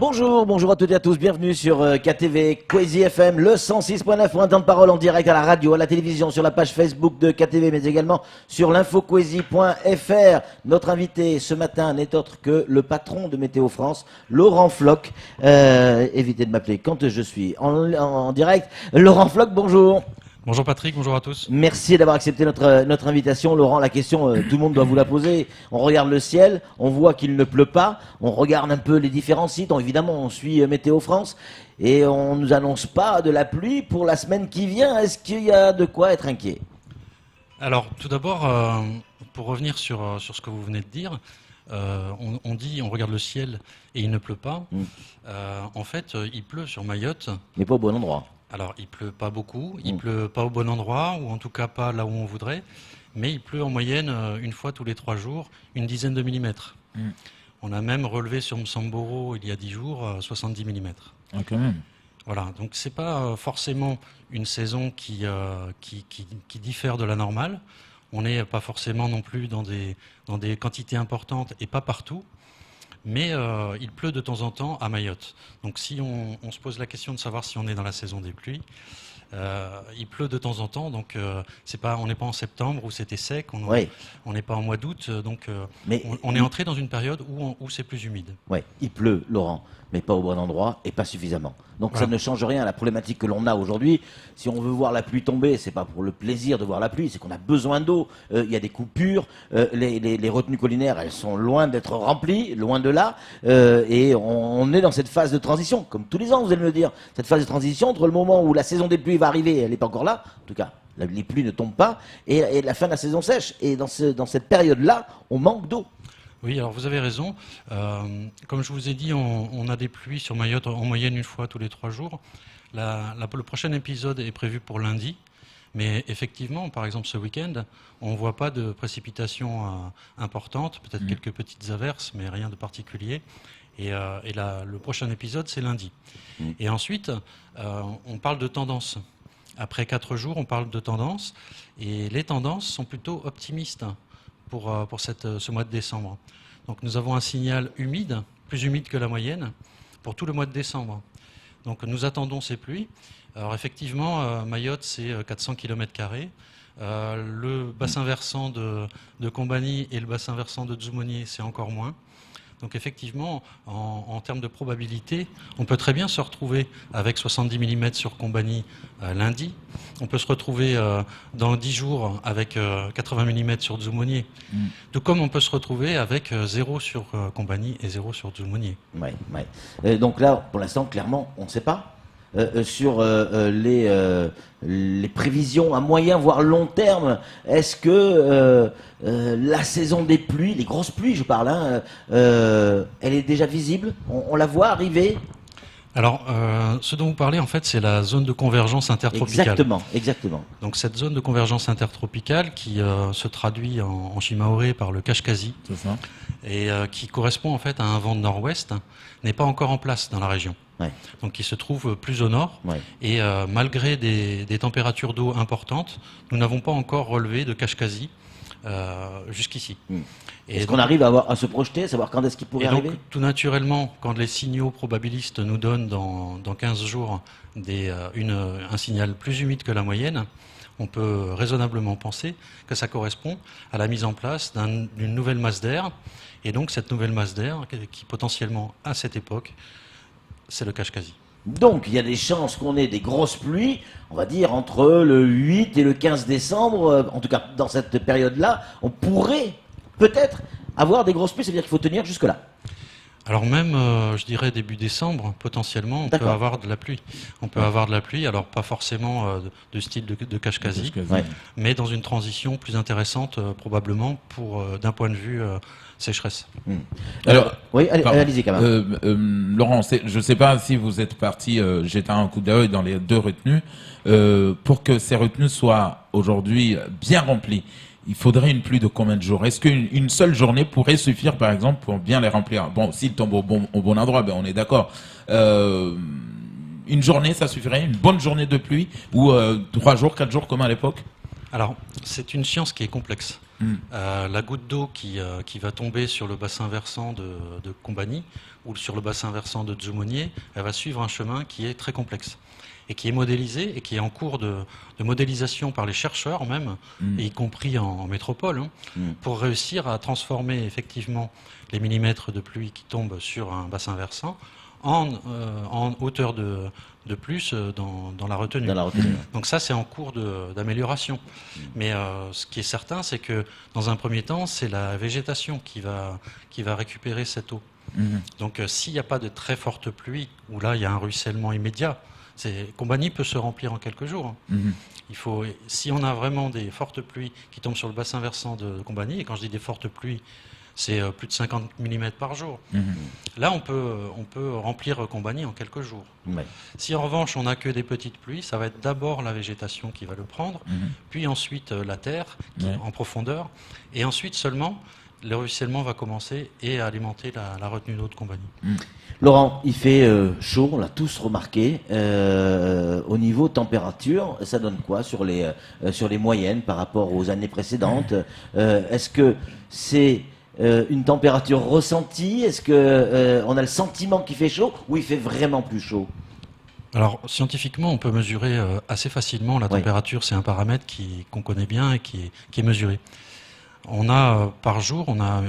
Bonjour à toutes et à tous, bienvenue sur KTV Crazy FM, le 106.9 pour un temps de parole en direct à la radio, à la télévision, sur la page Facebook de KTV, mais également sur l'infocrazy.fr. Notre invité ce matin n'est autre que le patron de Météo France, Laurent Floch. Évitez de m'appeler quand je suis en direct. Laurent Floch, bonjour. Bonjour Patrick, bonjour à tous. Merci d'avoir accepté notre invitation. Laurent, la question, tout le monde doit vous la poser. On regarde le ciel, on voit qu'il ne pleut pas, on regarde un peu les différents sites. Évidemment, on suit Météo France et on ne nous annonce pas de la pluie pour la semaine qui vient. Est-ce qu'il y a de quoi être inquiet ? Alors, tout d'abord, pour revenir sur ce que vous venez de dire, on regarde le ciel et il ne pleut pas. En fait, il pleut sur Mayotte. Mais pas au bon endroit. Alors, il pleut pas beaucoup, il pleut pas au bon endroit, ou en tout cas pas là où on voudrait, mais il pleut en moyenne une fois tous les 3 jours, une dizaine de millimètres. On a même relevé sur Msamboro il y a 10 jours 70 millimètres. Ah, quand même. Voilà, donc c'est pas forcément une saison qui diffère de la normale. On n'est pas forcément non plus dans des quantités importantes et pas partout. Mais il pleut de temps en temps à Mayotte. Donc si on se pose la question de savoir si on est dans la saison des pluies, il pleut de temps en temps, donc on n'est pas en septembre où c'était sec, on n'est pas en mois d'août, donc on est entré dans une période où c'est plus humide. Oui, il pleut, Laurent, mais pas au bon endroit et pas suffisamment. Donc voilà. Ça ne change rien à la problématique que l'on a aujourd'hui. Si on veut voir la pluie tomber, c'est pas pour le plaisir de voir la pluie, c'est qu'on a besoin d'eau. Il y a des coupures, les retenues collinaires, elles sont loin d'être remplies, loin de là, et on est dans cette phase de transition, comme tous les ans, vous allez me le dire, cette phase de transition entre le moment où la saison des pluies va arriver, elle n'est pas encore là, en tout cas, les pluies ne tombent pas, et la fin de la saison sèche. Et dans cette période-là, on manque d'eau. Oui, alors vous avez raison. Comme je vous ai dit, on a des pluies sur Mayotte en moyenne une fois tous les 3 jours. Le prochain épisode est prévu pour lundi. Mais effectivement, par exemple ce week-end, on ne voit pas de précipitations importantes, peut-être quelques petites averses, mais rien de particulier. Et le prochain épisode, c'est lundi. Et ensuite, on parle de tendance. Après 4 jours, on parle de tendance. Et les tendances sont plutôt optimistes pour ce mois de décembre. Donc nous avons un signal humide, plus humide que la moyenne, pour tout le mois de décembre. Donc nous attendons ces pluies. Alors effectivement, Mayotte, c'est 400 km². Le bassin versant de Combani et le bassin versant de Dzoumogné, c'est encore moins. Donc effectivement, en termes de probabilité, on peut très bien se retrouver avec 70 mm sur Combani lundi. On peut se retrouver dans 10 jours avec 80 mm sur Dzoumogné. Tout comme on peut se retrouver avec 0 sur Combani et 0 sur Dzoumogné. Ouais. Donc là, pour l'instant, clairement, on ne sait pas. Sur les prévisions à moyen voire long terme, est-ce que la saison des pluies, les grosses pluies je parle, elle est déjà visible, on la voit arriver? Alors, ce dont vous parlez, en fait, c'est la zone de convergence intertropicale. Exactement. Donc, cette zone de convergence intertropicale qui se traduit en Shimaoré par le Kashkazi, et qui correspond en fait à un vent de nord-ouest, n'est pas encore en place dans la région. Ouais. Donc, il se trouve plus au nord. Ouais. Et malgré des températures d'eau importantes, nous n'avons pas encore relevé de Kashkazi jusqu'ici. Est-ce qu'on arrive à se projeter, à savoir quand est-ce qu'il pourrait arriver ? Donc, tout naturellement, quand les signaux probabilistes nous donnent dans 15 jours un signal plus humide que la moyenne, on peut raisonnablement penser que ça correspond à la mise en place d'une nouvelle masse d'air. Et donc cette nouvelle masse d'air, qui potentiellement, à cette époque, c'est le Kashkazi. Donc il y a des chances qu'on ait des grosses pluies, on va dire entre le 8 et le 15 décembre, en tout cas dans cette période-là, on pourrait peut-être avoir des grosses pluies, c'est-à-dire qu'il faut tenir jusque-là. Alors même, je dirais début décembre, potentiellement, on peut avoir de la pluie. On peut avoir de la pluie, alors pas forcément de style de Kashkazi, mais dans une transition plus intéressante probablement d'un point de vue sécheresse. Alors, oui, allez-y quand même. Laurent, je ne sais pas si vous êtes parti jeter un coup d'œil dans les 2 retenues. Pour que ces retenues soient aujourd'hui bien remplies, il faudrait une pluie de combien de jours? Est-ce qu'une seule journée pourrait suffire, par exemple, pour bien les remplir? Bon, s'il tombe au bon endroit, ben on est d'accord. Une journée, ça suffirait? Une bonne journée de pluie? Ou 3 jours, 4 jours, comme à l'époque? Alors, c'est une science qui est complexe. La goutte d'eau qui va tomber sur le bassin versant de Combani ou sur le bassin versant de Dzoumogné, elle va suivre un chemin qui est très complexe et qui est modélisé et qui est en cours de modélisation par les chercheurs même, et y compris en métropole, pour réussir à transformer effectivement les millimètres de pluie qui tombent sur un bassin versant en hauteur de plus dans la retenue. Donc ça, c'est en cours d'amélioration. Mais ce qui est certain, c'est que dans un premier temps, c'est la végétation qui va récupérer cette eau. Donc s'il n'y a pas de très forte pluie, où là, il y a un ruissellement immédiat, Combani peut se remplir en quelques jours. Si on a vraiment des fortes pluies qui tombent sur le bassin versant de Combani, et quand je dis des fortes pluies, c'est plus de 50 mm par jour. Là, on peut remplir Combani en quelques jours. Si en revanche, on n'a que des petites pluies, ça va être d'abord la végétation qui va le prendre, puis ensuite la terre en profondeur, et ensuite seulement, le ruissellement va commencer et alimenter la retenue d'eau de Combani. Laurent, il fait chaud, on l'a tous remarqué. Au niveau température, ça donne quoi sur les moyennes par rapport aux années précédentes? Est-ce que c'est une température ressentie? Est-ce que on a le sentiment qu'il fait chaud ou il fait vraiment plus chaud? Alors, scientifiquement, on peut mesurer assez facilement la température. C'est un paramètre qu'on connaît bien et qui est mesuré. On a par jour, on a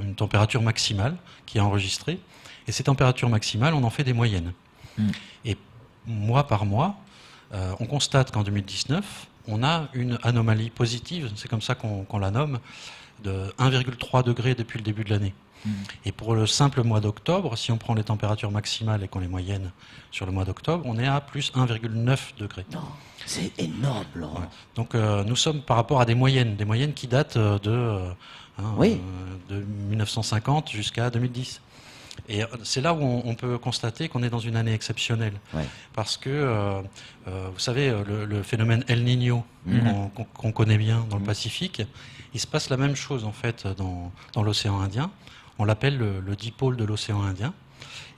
une température maximale qui est enregistrée. Et ces températures maximales, on en fait des moyennes. Et mois par mois, on constate qu'en 2019, on a une anomalie positive, c'est comme ça qu'on la nomme, de 1,3 degré depuis le début de l'année. Et pour le simple mois d'octobre, si on prend les températures maximales et qu'on les moyennes sur le mois d'octobre, on est à plus 1,9 degrés. Non, c'est énorme, Laurent. Ouais. Donc nous sommes par rapport à des moyennes qui datent de 1950 jusqu'à 2010. Et c'est là où on peut constater qu'on est dans une année exceptionnelle. Parce que, vous savez, le phénomène El Niño qu'on connaît bien dans le Pacifique, il se passe la même chose en fait dans l'océan Indien. On l'appelle le dipôle de l'océan Indien.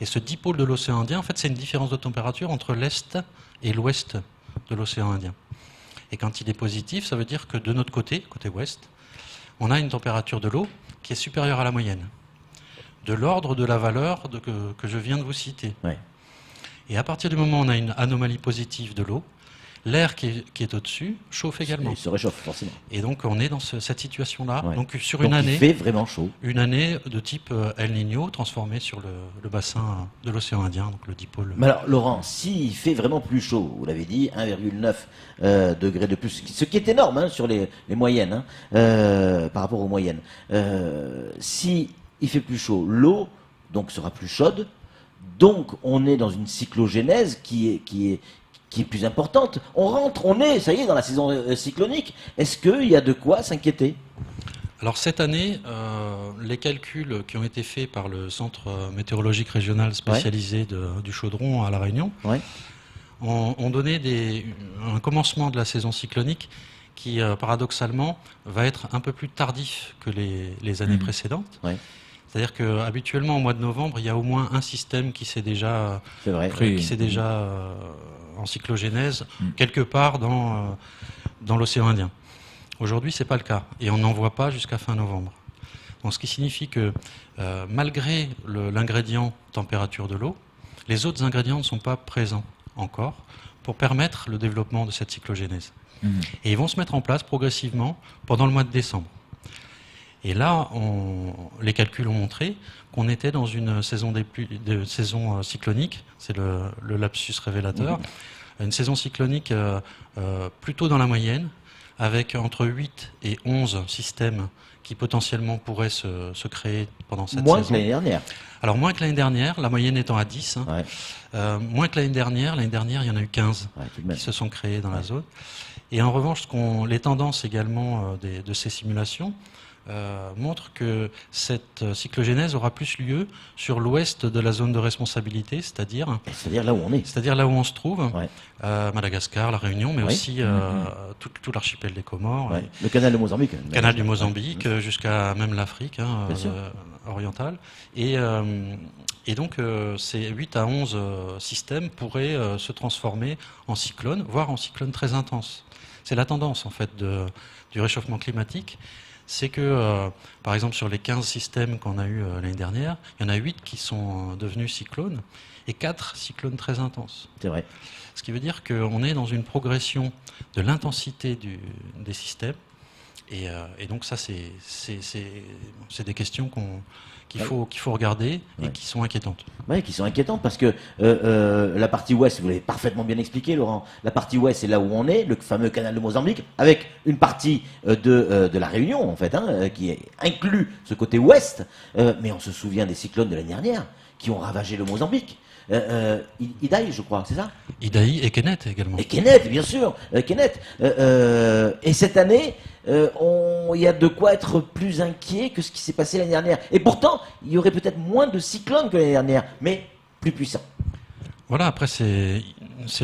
Et ce dipôle de l'océan Indien, en fait, c'est une différence de température entre l'est et l'ouest de l'océan Indien. Et quand il est positif, ça veut dire que de notre côté ouest, on a une température de l'eau qui est supérieure à la moyenne, de l'ordre de la valeur que je viens de vous citer. Et à partir du moment où on a une anomalie positive de l'eau, l'air qui est au-dessus chauffe également. Il se réchauffe forcément. Et donc on est dans cette situation-là. Donc sur une année, il fait vraiment chaud. Une année de type El Niño transformée sur le bassin de l'océan Indien, donc le dipôle. Mais alors Laurent, s'il fait vraiment plus chaud, vous l'avez dit, 1,9 degrés de plus, ce qui est énorme sur les moyennes, par rapport aux moyennes. Si il fait plus chaud, l'eau donc sera plus chaude. Donc on est dans une cyclogénèse qui est plus importante. Ça y est, dans la saison cyclonique. Est-ce qu'il y a de quoi s'inquiéter? Alors cette année, les calculs qui ont été faits par le Centre météorologique régional spécialisé du Chaudron à La Réunion ont donné un commencement de la saison cyclonique qui, paradoxalement, va être un peu plus tardif que les années précédentes. C'est-à-dire qu'habituellement, au mois de novembre, il y a au moins un système qui s'est déjà en cyclogénèse quelque part dans l'océan Indien. Aujourd'hui, ce n'est pas le cas. Et on n'en voit pas jusqu'à fin novembre. Donc, ce qui signifie que malgré l'ingrédient température de l'eau, les autres ingrédients ne sont pas présents encore pour permettre le développement de cette cyclogénèse. Et ils vont se mettre en place progressivement pendant le mois de décembre. Et là, les calculs ont montré qu'on était dans une saison cyclonique, c'est le lapsus révélateur, une saison cyclonique plutôt dans la moyenne, avec entre 8 et 11 systèmes qui potentiellement pourraient se créer pendant cette saison. Moins que l'année dernière. Alors moins que l'année dernière, la moyenne étant à 10. Moins que l'année dernière, il y en a eu 15 qui se sont créés dans la zone. Et en revanche, les tendances également de ces simulations montre que cette cyclogénèse aura plus lieu sur l'ouest de la zone de responsabilité, c'est-à-dire là où on est. C'est-à-dire là où on se trouve, Madagascar, La Réunion, mais aussi tout l'archipel des Comores. Le canal de Mozambique. Le canal du Mozambique, jusqu'à même l'Afrique orientale. Et donc, ces 8 à 11 systèmes pourraient se transformer en cyclones, voire en cyclones très intenses. C'est la tendance, en fait, du réchauffement climatique. c'est que, par exemple, sur les 15 systèmes qu'on a eu l'année dernière, il y en a 8 qui sont devenus cyclones et 4 cyclones très intenses. C'est vrai. Ce qui veut dire qu'on est dans une progression de l'intensité des systèmes. Et donc ça, c'est des questions qu'il faut regarder et qui sont inquiétantes. Oui, qui sont inquiétantes parce que la partie ouest, vous l'avez parfaitement bien expliqué, Laurent, la partie ouest, c'est là où on est, le fameux canal de Mozambique, avec une partie de la Réunion, en fait, qui inclut ce côté ouest. Mais on se souvient des cyclones de l'année dernière qui ont ravagé le Mozambique. Idaï, je crois, c'est ça? Idaï et Kenneth également. Et Kenneth, bien sûr, Kenneth. Et cette année, il y a de quoi être plus inquiet que ce qui s'est passé l'année dernière. Et pourtant, il y aurait peut-être moins de cyclones que l'année dernière, mais plus puissants. Voilà, après c'est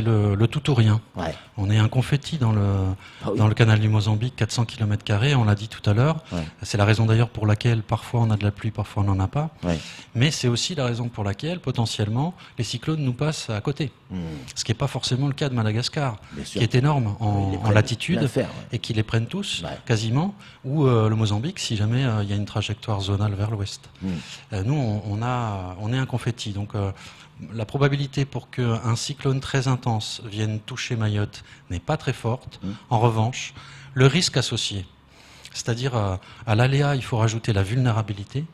le tout ou rien. Ouais. On est un confetti dans le canal du Mozambique, 400 km², on l'a dit tout à l'heure. Ouais. C'est la raison d'ailleurs pour laquelle parfois on a de la pluie, parfois on n'en a pas. Ouais. Mais c'est aussi la raison pour laquelle potentiellement les cyclones nous passent à côté. Ce qui n'est pas forcément le cas de Madagascar, Bien sûr. qui est énorme en latitude l'affaire, et qui les prennent tous quasiment, ou le Mozambique si jamais il y a une trajectoire zonale vers l'ouest. Nous, on est un confetti. Donc la probabilité pour qu'un cyclone très intense vienne toucher Mayotte n'est pas très forte. En revanche, le risque associé, c'est-à-dire à l'aléa, il faut rajouter la vulnérabilité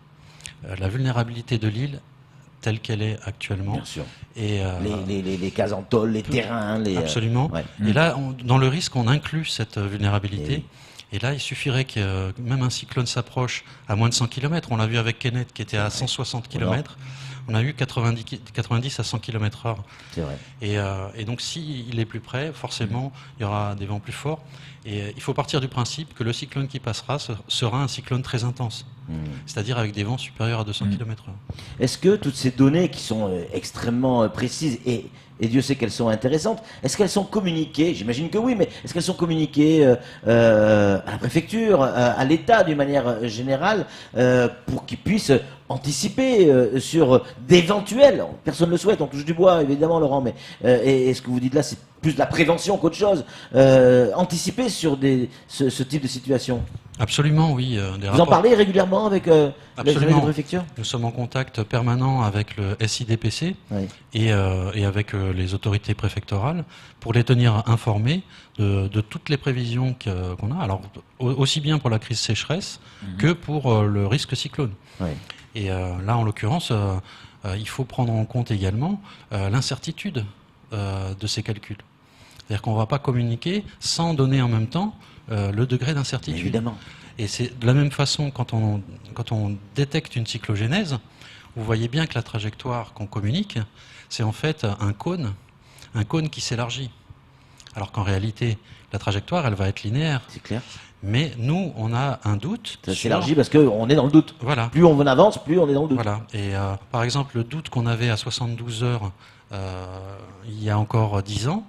de l'île telle qu'elle est actuellement. Bien sûr. Et, les cases en tôle, les terrains. Absolument. Et là, dans le risque, on inclut cette vulnérabilité. Et là, il suffirait que même un cyclone s'approche à moins de 100 km. On l'a vu avec Kenneth qui était à 160 km. On a eu 90 à 100 km/h. C'est vrai. Et donc, s'il est plus près, forcément, il y aura des vents plus forts. Et il faut partir du principe que le cyclone qui passera sera un cyclone très intense. C'est-à-dire avec des vents supérieurs à 200 km/h. Est-ce que toutes ces données qui sont extrêmement précises et Dieu sait qu'elles sont intéressantes, est-ce qu'elles sont communiquées? J'imagine que oui, mais est-ce qu'elles sont communiquées à la préfecture, à l'État d'une manière générale, pour qu'ils puissent anticiper sur d'éventuels, personne ne le souhaite, on touche du bois évidemment Laurent, mais et ce que vous dites là c'est plus de la prévention qu'autre chose, anticiper sur ce type de situation? Absolument, oui. Vous en parlez régulièrement avec la préfecture? Nous sommes en contact permanent avec le SIDPC et avec les autorités préfectorales pour les tenir informés de toutes les prévisions qu'on a. Alors, aussi bien pour la crise sécheresse que pour le risque cyclone. Et là, en l'occurrence, il faut prendre en compte également l'incertitude de ces calculs. C'est-à-dire qu'on ne va pas communiquer sans donner en même temps le degré d'incertitude. Évidemment. Et c'est de la même façon quand on détecte une cyclogénèse, vous voyez bien que la trajectoire qu'on communique, c'est en fait un cône qui s'élargit. Alors qu'en réalité, la trajectoire, elle va être linéaire. C'est clair. Mais nous, on a un doute. Ça s'élargit parce qu'on est dans le doute. Voilà. Plus on avance, plus on est dans le doute. Voilà. Et par exemple, le doute qu'on avait à 72 heures il y a encore 10 ans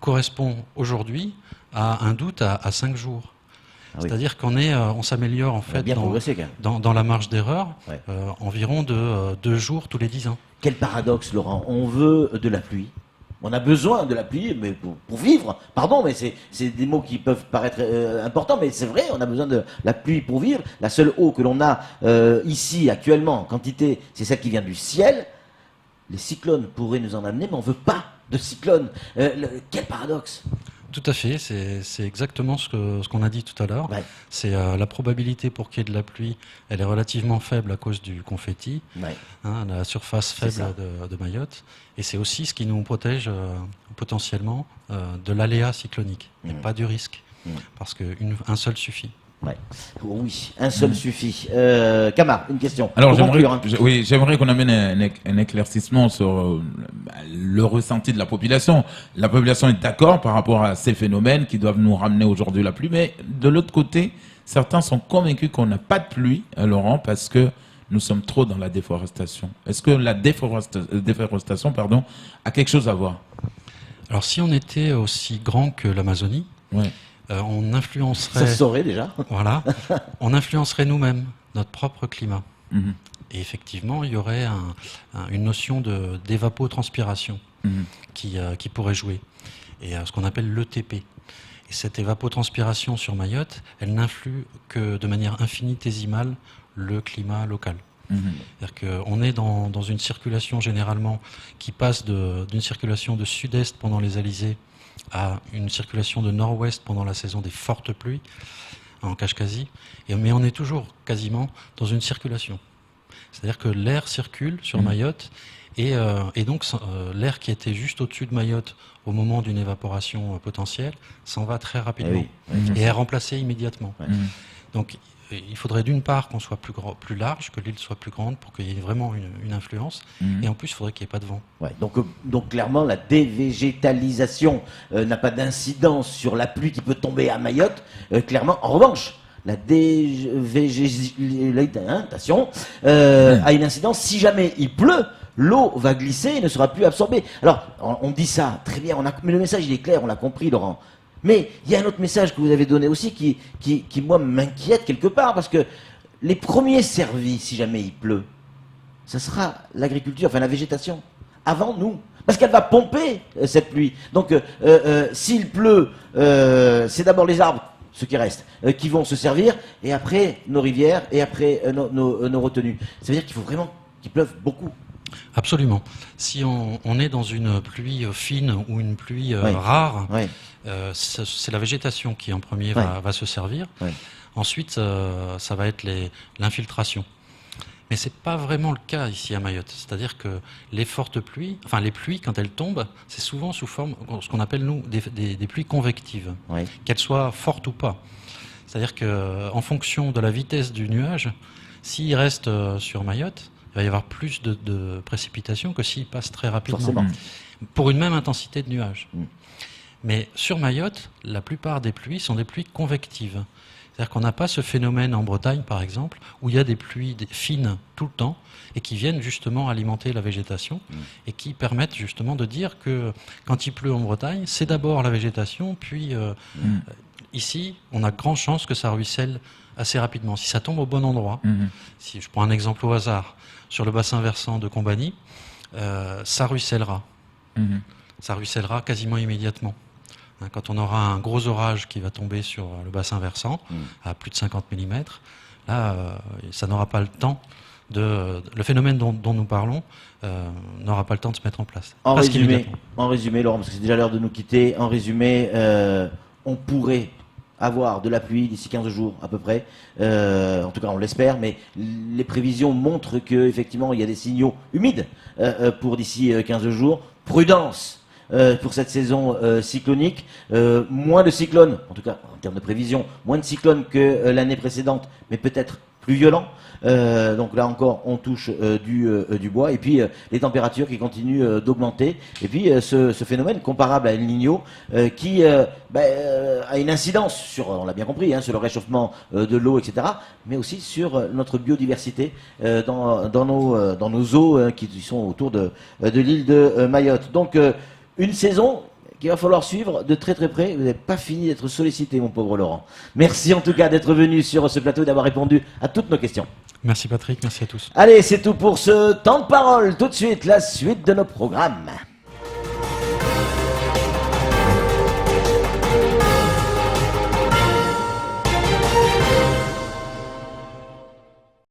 correspond aujourd'hui à un doute à 5 jours. C'est-à-dire on s'améliore en fait dans la marge d'erreur environ de 2 jours tous les 10 ans. Quel paradoxe, Laurent. On veut de la pluie. On a besoin de la pluie mais pour vivre. Pardon, mais c'est des mots qui peuvent paraître importants, mais c'est vrai, on a besoin de la pluie pour vivre. La seule eau que l'on a ici actuellement en quantité, c'est celle qui vient du ciel. Les cyclones pourraient nous en amener, mais on ne veut pas de cyclones. Quel paradoxe. Tout à fait, c'est exactement ce qu'on a dit tout à l'heure. C'est la probabilité pour qu'il y ait de la pluie, elle est relativement faible à cause du confetti, la surface faible de Mayotte, et c'est aussi ce qui nous protège potentiellement de l'aléa cyclonique, et pas du risque, parce qu'un seul suffit. Oui, un seul suffit. Kamar, une question. Alors j'aimerais qu'on amène un éclaircissement sur le ressenti de la population. La population est d'accord par rapport à ces phénomènes qui doivent nous ramener aujourd'hui la pluie, mais de l'autre côté, certains sont convaincus qu'on n'a pas de pluie, Laurent, parce que nous sommes trop dans la déforestation. Est-ce que la déforestation a quelque chose à voir? Alors si on était aussi grand que l'Amazonie, on influencerait. Ça se saurait déjà. Voilà. On influencerait nous-mêmes notre propre climat. Et effectivement, il y aurait une notion d'évapotranspiration qui pourrait jouer. Et ce qu'on appelle l'ETP. Et cette évapotranspiration sur Mayotte, elle n'influe que de manière infinitésimale le climat local. C'est-à-dire qu'on est dans une circulation généralement qui passe d'une circulation de sud-est pendant les alizés à une circulation de nord-ouest pendant la saison des fortes pluies en Kashkazi, mais on est toujours quasiment dans une circulation. C'est-à-dire que l'air circule sur Mayotte et donc l'air qui était juste au-dessus de Mayotte au moment d'une évaporation potentielle s'en va très rapidement et est remplacé immédiatement. Donc il faudrait d'une part qu'on soit plus large, que l'île soit plus grande pour qu'il y ait vraiment une influence, et en plus il faudrait qu'il n'y ait pas de vent. Ouais, donc clairement la dévégétalisation n'a pas d'incidence sur la pluie qui peut tomber à Mayotte, clairement. En revanche, la dévégétalisation a une incidence si jamais il pleut. L'eau va glisser et ne sera plus absorbée. Alors, on dit ça, très bien, mais le message il est clair, on l'a compris, Laurent. Mais il y a un autre message que vous avez donné aussi qui moi, m'inquiète quelque part, parce que les premiers servis, si jamais il pleut, ça sera l'agriculture, enfin la végétation, avant nous. Parce qu'elle va pomper cette pluie. Donc, s'il pleut, c'est d'abord les arbres, ceux qui restent, qui vont se servir, et après nos rivières, et après nos retenues. Ça veut dire qu'il faut vraiment qu'il pleuve beaucoup. Absolument. Si on est dans une pluie fine ou une pluie rare, c'est la végétation qui en premier va se servir. Ensuite, ça va être l'infiltration. Mais c'est pas vraiment le cas ici à Mayotte. C'est-à-dire que les fortes pluies, enfin les pluies quand elles tombent, c'est souvent sous forme, ce qu'on appelle nous des pluies convectives, qu'elles soient fortes ou pas. C'est-à-dire que en fonction de la vitesse du nuage, s'il reste sur Mayotte, il va y avoir plus de précipitations que s'il passe très rapidement. Forcément. Pour une même intensité de nuages. Mais sur Mayotte, la plupart des pluies sont des pluies convectives. C'est-à-dire qu'on n'a pas ce phénomène en Bretagne, par exemple, où il y a des pluies fines tout le temps et qui viennent justement alimenter la végétation et qui permettent justement de dire que quand il pleut en Bretagne, c'est d'abord la végétation, puis ici, on a grande chance que ça ruisselle assez rapidement. Si ça tombe au bon endroit, si je prends un exemple au hasard, sur le bassin versant de Combani, ça ruissellera. Ça ruissellera quasiment immédiatement. Quand on aura un gros orage qui va tomber sur le bassin versant, à plus de 50 mm, là, ça n'aura pas le temps le phénomène dont nous parlons n'aura pas le temps de se mettre en place. En résumé, Laurent, parce que c'est déjà l'heure de nous quitter, en résumé, on pourrait avoir de la pluie d'ici 15 jours à peu près, en tout cas on l'espère, mais les prévisions montrent qu'effectivement il y a des signaux humides pour d'ici 15 jours. Prudence pour cette saison cyclonique, moins de cyclones, en tout cas en termes de prévision, moins de cyclones que l'année précédente, mais peut-être plus violents. Donc là encore, on touche du bois. Et puis les températures qui continuent d'augmenter. Et puis ce phénomène comparable à El Niño qui a une incidence sur, on l'a bien compris, sur le réchauffement de l'eau, etc. Mais aussi sur notre biodiversité dans nos eaux qui sont autour de l'île de Mayotte. Donc une saison qu'il va falloir suivre de très très près. Vous n'avez pas fini d'être sollicité, mon pauvre Laurent. Merci en tout cas d'être venu sur ce plateau et d'avoir répondu à toutes nos questions. Merci Patrick, merci à tous. Allez, c'est tout pour ce temps de parole. Tout de suite, la suite de nos programmes.